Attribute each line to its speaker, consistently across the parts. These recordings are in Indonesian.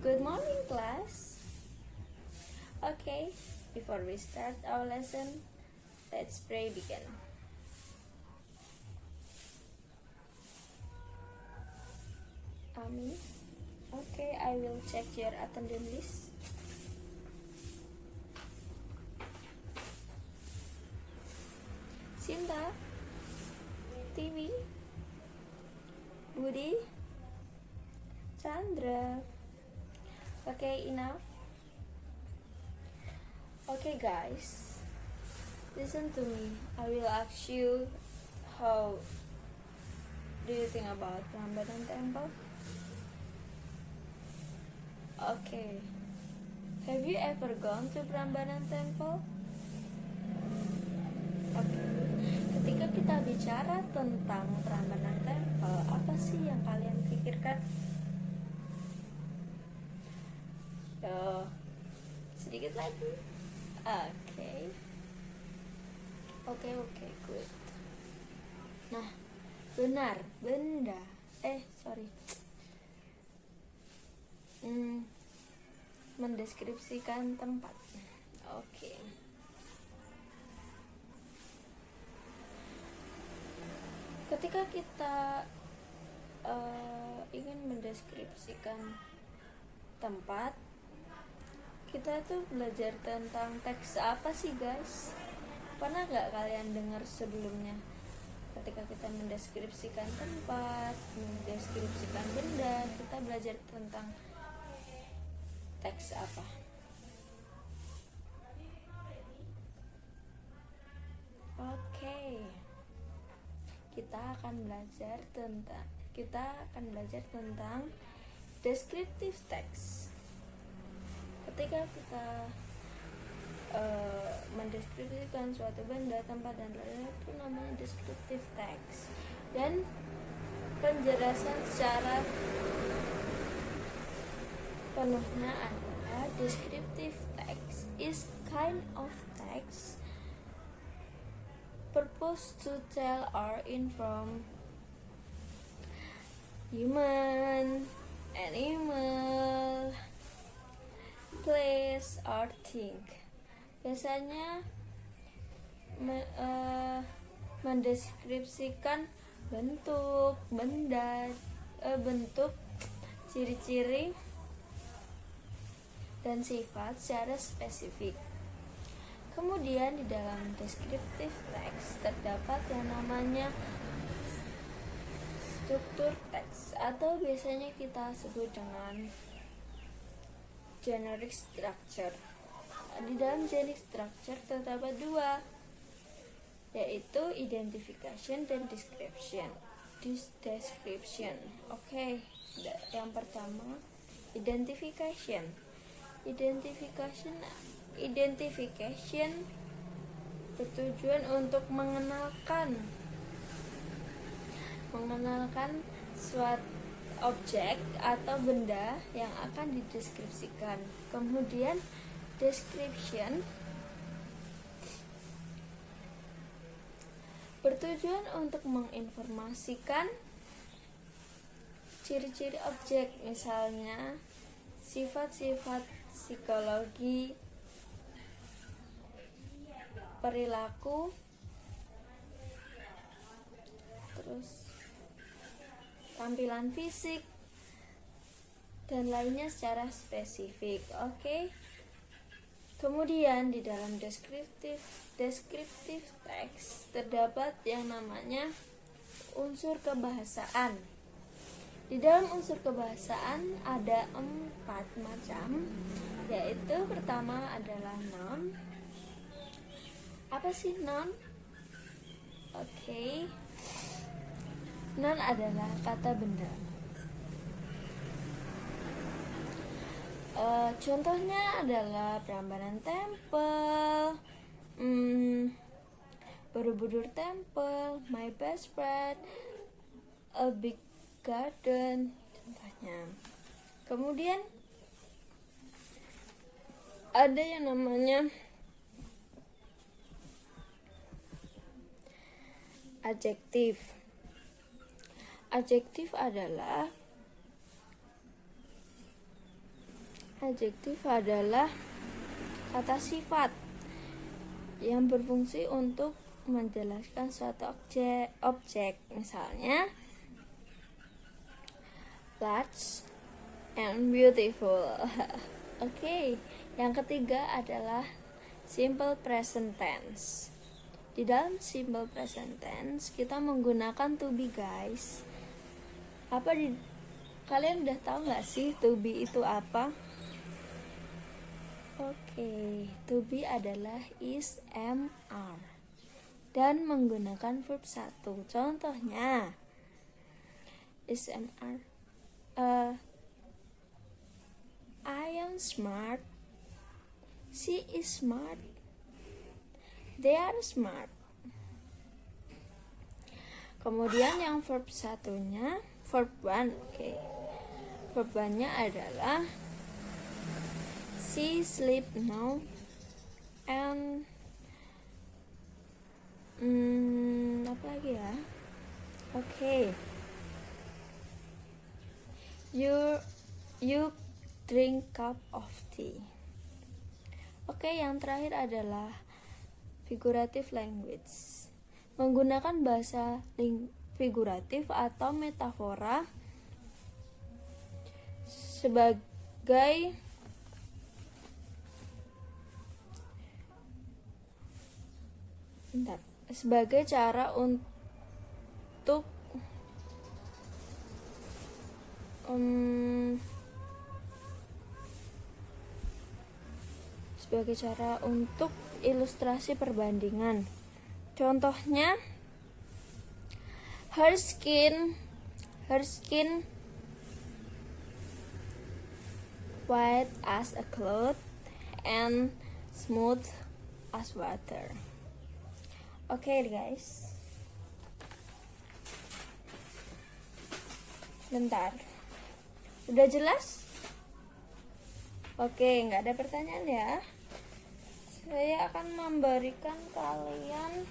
Speaker 1: Good morning, class. Okay, before we start our lesson, let's pray begin. Amin. Okay, I will check your attendance list. Sinta, Tiwi, Budi, Chandra. Okay, enough. Okay, guys, listen to me. I will ask you, how do you think about Prambanan Temple? Okay, have you ever gone to Prambanan Temple? Okay. Ketika kita bicara tentang Prambanan Temple, apa sih yang kalian pikirkan? Sedikit lagi. Oke, good. Nah, benar, mendeskripsikan tempat. Oke. Ketika kita ingin mendeskripsikan tempat, kita tuh belajar tentang teks apa sih, guys? Pernah nggak kalian dengar sebelumnya? Ketika kita mendeskripsikan tempat, mendeskripsikan benda, kita belajar tentang teks apa? Oke. Kita akan belajar tentang descriptive text. Ketika kita mendeskripsikan suatu benda, tempat, dan lain-lain, itu namanya descriptive text. Dan penjelasan secara penuhnya adalah descriptive text is kind of text purpose to tell or inform human, animal, place, or thing. Biasanya mendeskripsikan bentuk, benda, bentuk, ciri-ciri, dan sifat secara spesifik. Kemudian di dalam descriptive text terdapat yang namanya struktur teks, atau biasanya kita sebut dengan generic structure. Di dalam generic structure terdapat dua, yaitu identification dan description. Oke, yang pertama identification bertujuan untuk mengenalkan suatu objek atau benda yang akan dideskripsikan. Kemudian description bertujuan untuk menginformasikan ciri-ciri objek, misalnya sifat-sifat psikologi, perilaku, terus tampilan fisik, dan lainnya secara spesifik. Oke. Kemudian di dalam descriptive text terdapat yang namanya unsur kebahasaan. Di dalam unsur kebahasaan ada 4 macam, yaitu pertama adalah noun. Apa sih noun? Oke. Noun adalah kata benda. Contohnya adalah Prambanan Temple, Borobudur Temple, my best friend, a big garden, contohnya. Kemudian ada yang namanya adjektif. Adjektif adalah Adjektif adalah kata sifat yang berfungsi untuk menjelaskan suatu objek. Misalnya large and beautiful. Oke, yang ketiga adalah simple present tense. Di dalam simple present tense kita menggunakan to be, guys. Kalian udah tahu nggak sih to be itu apa? Oke, to be adalah is, am, are dan menggunakan verb 1. Contohnya is, am, are. I am smart. She is smart. They are smart. Kemudian yang verb satunya, verb 1. Oke. Verb 1-nya adalah she sleep now and apa lagi ya? Oke. You drink cup of tea. Oke, yang terakhir adalah figurative language. Menggunakan bahasa figuratif atau metafora sebagai cara untuk ilustrasi perbandingan. Contohnya her skin white as a cloth and smooth as water. Oke, guys. Bentar. Udah jelas? Oke, nggak ada pertanyaan ya. Saya akan memberikan kalian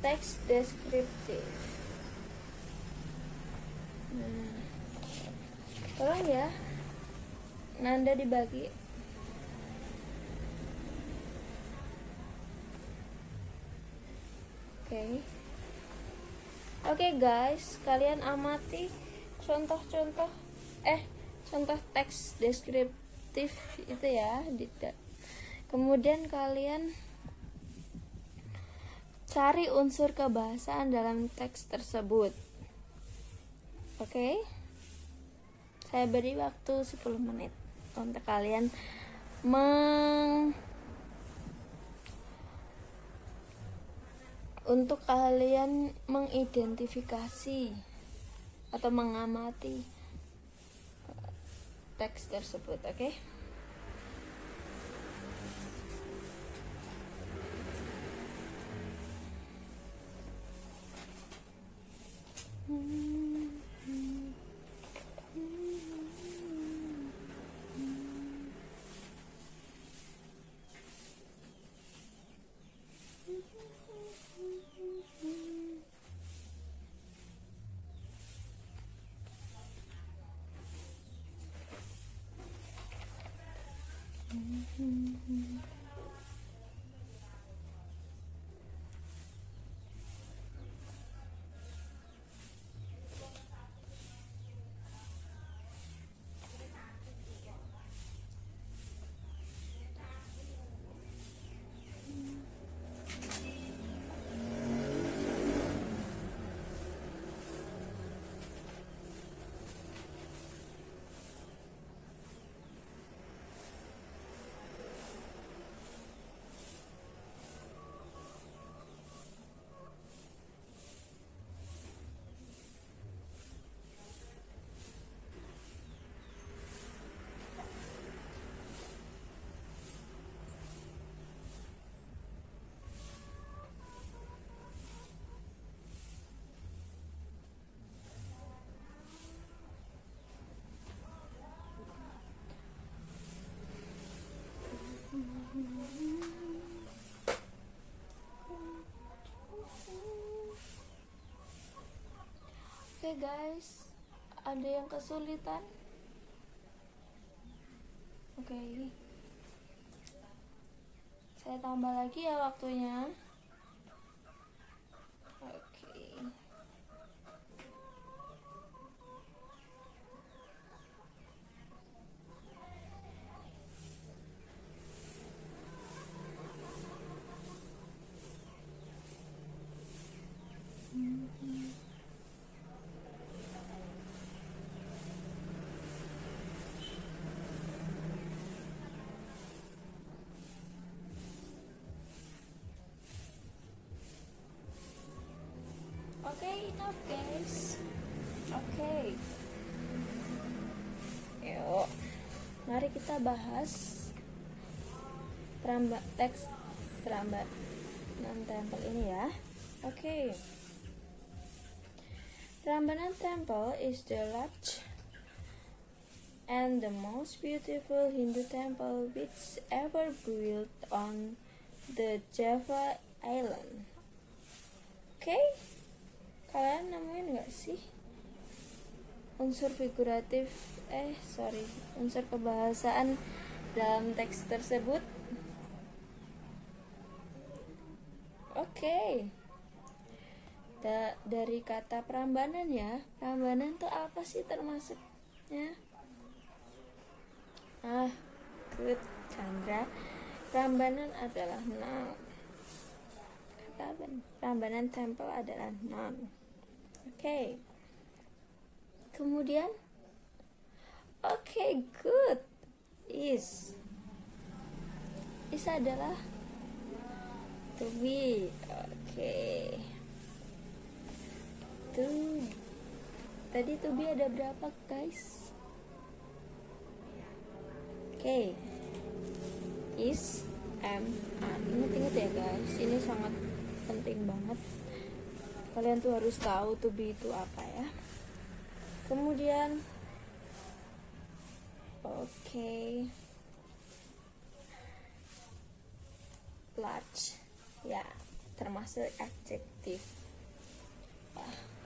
Speaker 1: teks deskriptif. Tolong ya, Nanda dibagi. Oke, guys, kalian amati contoh teks deskriptif itu ya. Kemudian kalian cari unsur kebahasaan dalam teks tersebut. Oke? Saya beri waktu 10 menit untuk kalian mengidentifikasi atau mengamati teks tersebut. Oke? Oke guys, ada yang kesulitan? Oke, saya tambah lagi ya waktunya. Oke. Oke, enough guys. Oke. Yuk, mari kita bahas teks Prambanan Temple ini ya. Oke. Prambanan Temple is the large and the most beautiful Hindu temple which ever built on the Java Island. Oke, kalian nemuin gak sih unsur figuratif unsur kebahasaan dalam teks tersebut? Oke. Dari kata Prambanan ya, Prambanan tuh apa sih termasuknya? Good Chandra. Prambanan adalah noun. Prambanan Temple adalah noun. Oke. Kemudian good. Is adalah to be. Tadi to be ada berapa guys? Is, am, are. Ingat ya guys, ini sangat penting banget. Kalian tuh harus tahu to be itu apa ya. Kemudian large ya, termasuk adjektif.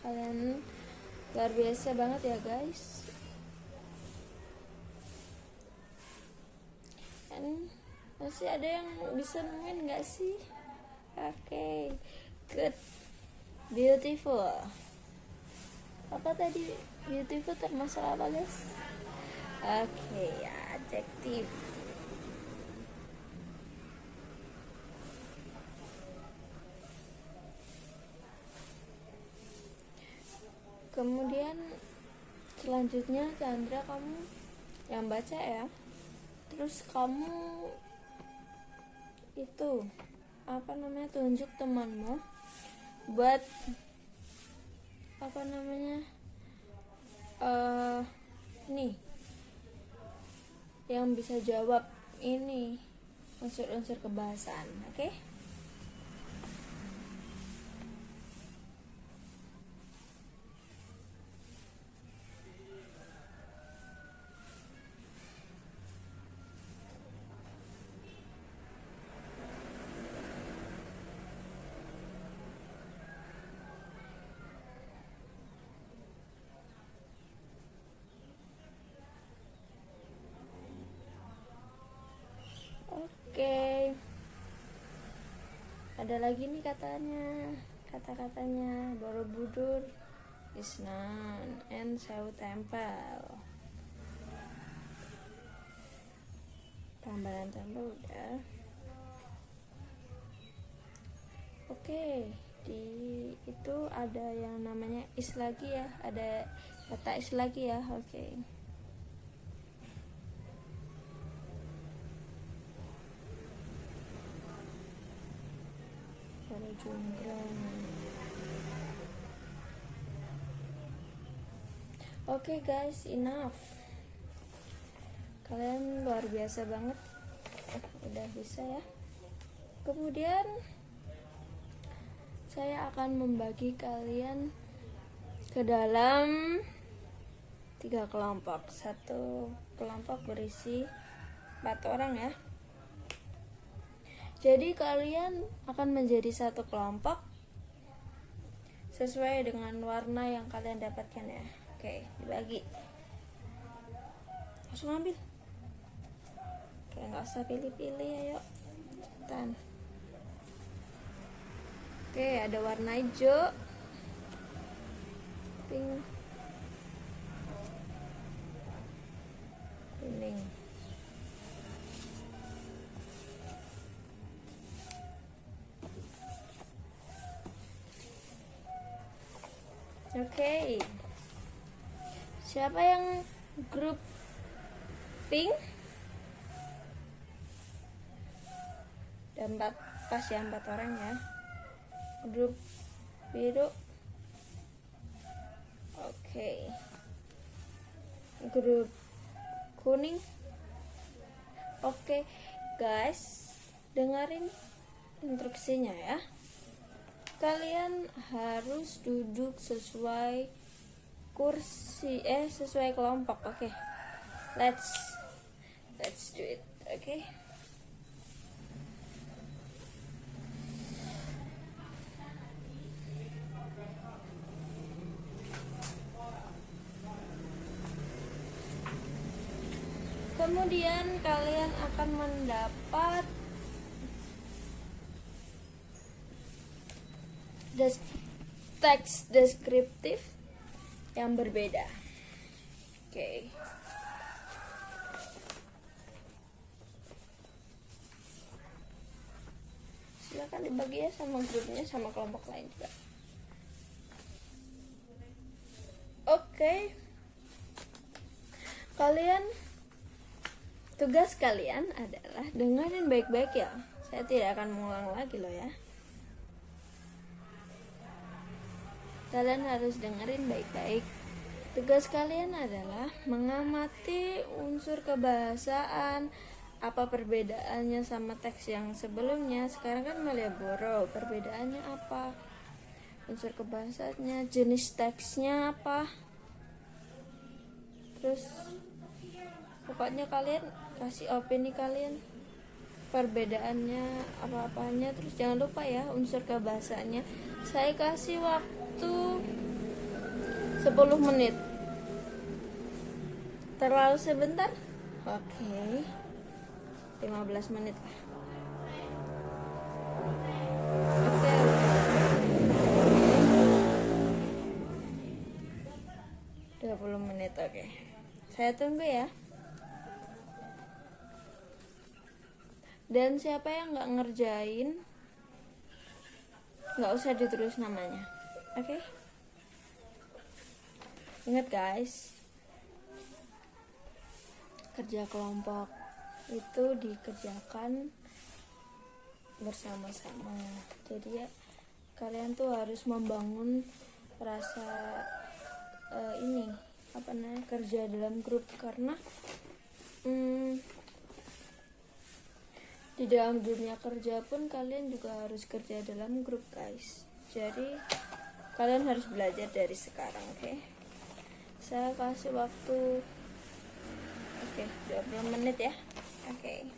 Speaker 1: Kalian luar biasa banget ya guys. Dan masih ada yang bisa nemuin gak sih? Good. Beautiful. Apa tadi? Beautiful termasuk apa guys? Adjektif. Kemudian selanjutnya Chandra, kamu yang baca ya. Terus kamu itu tunjuk temanmu buat nih yang bisa jawab ini unsur-unsur kebahasaan. Oke? Oke. Ada lagi nih kata-katanya. Borobudur is known and Sewu Temple. Prambanan Temple udah. Oke, di itu ada yang namanya is lagi ya. Ada kata is lagi ya. Oke. Oke guys, enough. Kalian luar biasa banget. Udah bisa ya. Kemudian saya akan membagi kalian ke dalam 3 kelompok. Satu kelompok berisi 4 orang ya. Jadi kalian akan menjadi satu kelompok sesuai dengan warna yang kalian dapatkan ya. Oke, dibagi. Langsung ambil. Oke, nggak usah pilih-pilih, ayo. Cepetan. Oke, ada warna hijau, pink, kuning. Oke. Siapa yang grup pink? Dan 4 pas ya, 4 orang ya. Grup biru. Oke. Grup kuning. Oke, guys, dengerin instruksinya ya. Kalian harus duduk sesuai kursi, sesuai kelompok. Oke. Let's do it. Oke. Kemudian kalian akan mendapat teks deskriptif yang berbeda. Oke. Silakan dibagi ya sama grupnya, sama kelompok lain juga. Oke. Tugas kalian adalah dengerin baik-baik ya. Saya tidak akan mengulang lagi loh ya. Kalian harus dengerin baik-baik. Tugas kalian adalah mengamati unsur kebahasaan, apa perbedaannya sama teks yang sebelumnya. Sekarang kan Malioboro, perbedaannya apa? Unsur kebahasaannya, jenis teksnya apa? Terus pokoknya kalian kasih opini kalian, perbedaannya apa-apanya. Terus jangan lupa ya unsur kebahasaannya. Saya kasih waktu 10 menit. Terlalu sebentar? Oke. 15 menit lah. Oke. 20 menit, oke. Saya tunggu ya. Dan siapa yang nggak ngerjain, nggak usah ditulis namanya. Oke? Ingat guys, kerja kelompok itu dikerjakan bersama-sama. Jadi ya, kalian tuh harus membangun rasa kerja dalam grup, karena di dalam dunia kerja pun kalian juga harus kerja dalam grup guys. Jadi kalian harus belajar dari sekarang. Oke? Saya kasih waktu 20 menit ya. Oke.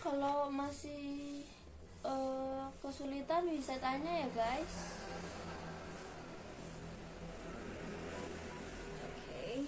Speaker 1: Kalau masih kesulitan bisa tanya ya guys. Oke.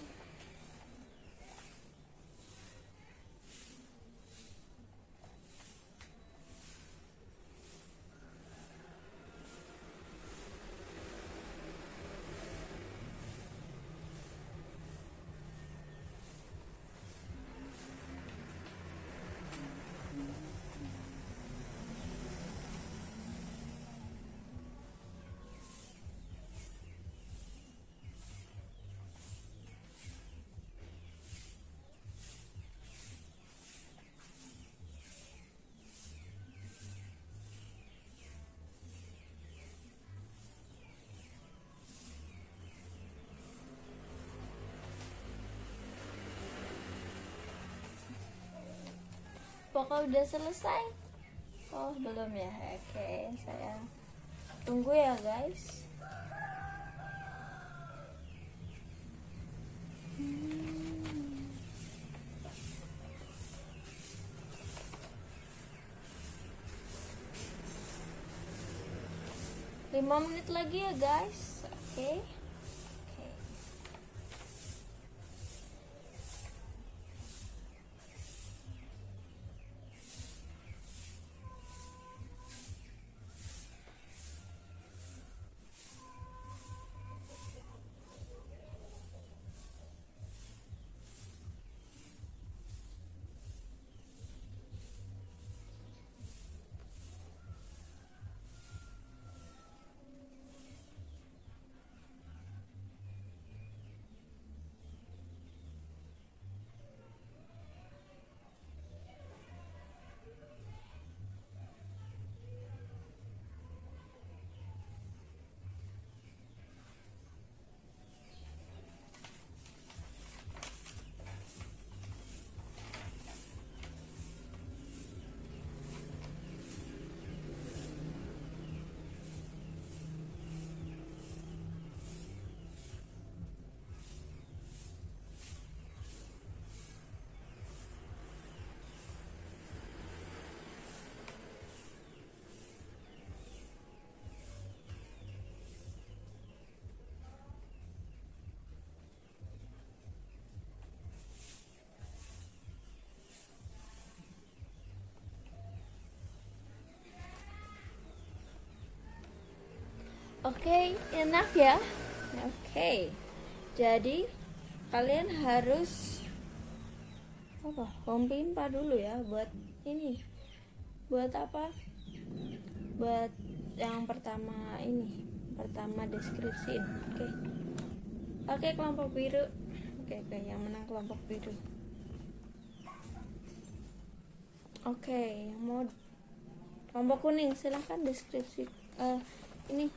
Speaker 1: Apakah udah selesai? Oh belum ya. Oke, saya tunggu ya guys. 5 menit lagi ya guys. Oke. Oke, enough ya. Oke. Jadi kalian harus home pimpa dulu ya buat ini. Buat apa? Buat yang pertama ini. Pertama deskripsi. Oke. Oke, kelompok biru. Oke, yang menang kelompok biru. Oke, yang mau kelompok kuning silahkan deskripsi ini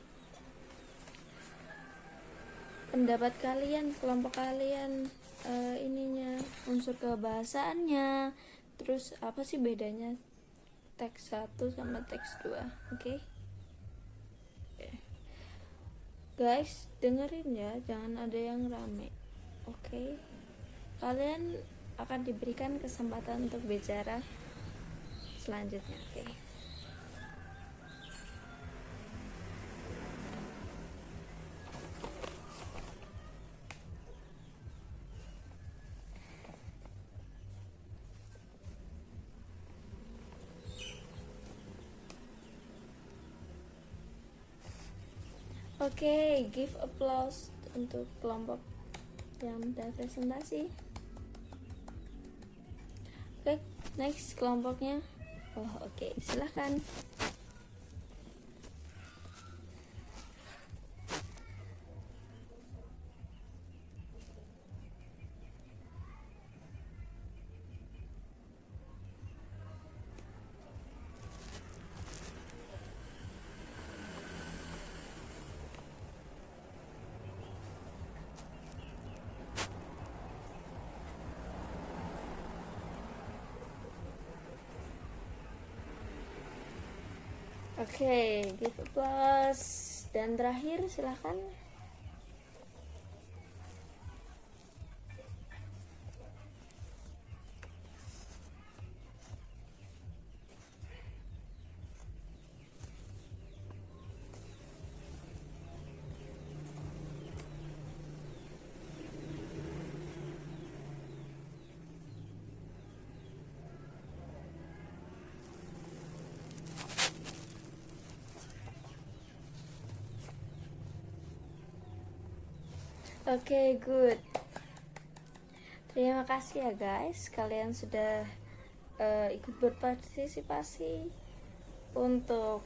Speaker 1: pendapat kalian, kelompok kalian, ininya unsur kebahasaannya, terus apa sih bedanya teks 1 sama teks 2. Oke. Guys, dengerin ya, jangan ada yang rame. Oke. Kalian akan diberikan kesempatan untuk bicara selanjutnya. Oke. Oke, give applause untuk kelompok yang udah presentasi. Oke, next kelompoknya. Oke, silahkan. Oke, give applause. Dan terakhir silahkan. Oke, good. Terima kasih ya guys, kalian sudah ikut berpartisipasi untuk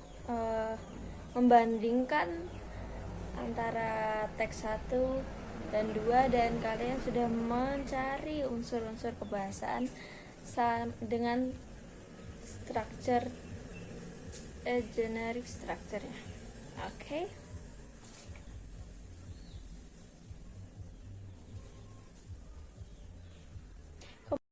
Speaker 1: membandingkan antara teks 1 dan 2, dan kalian sudah mencari unsur-unsur kebahasaan dengan structure generic structure-nya. Oke.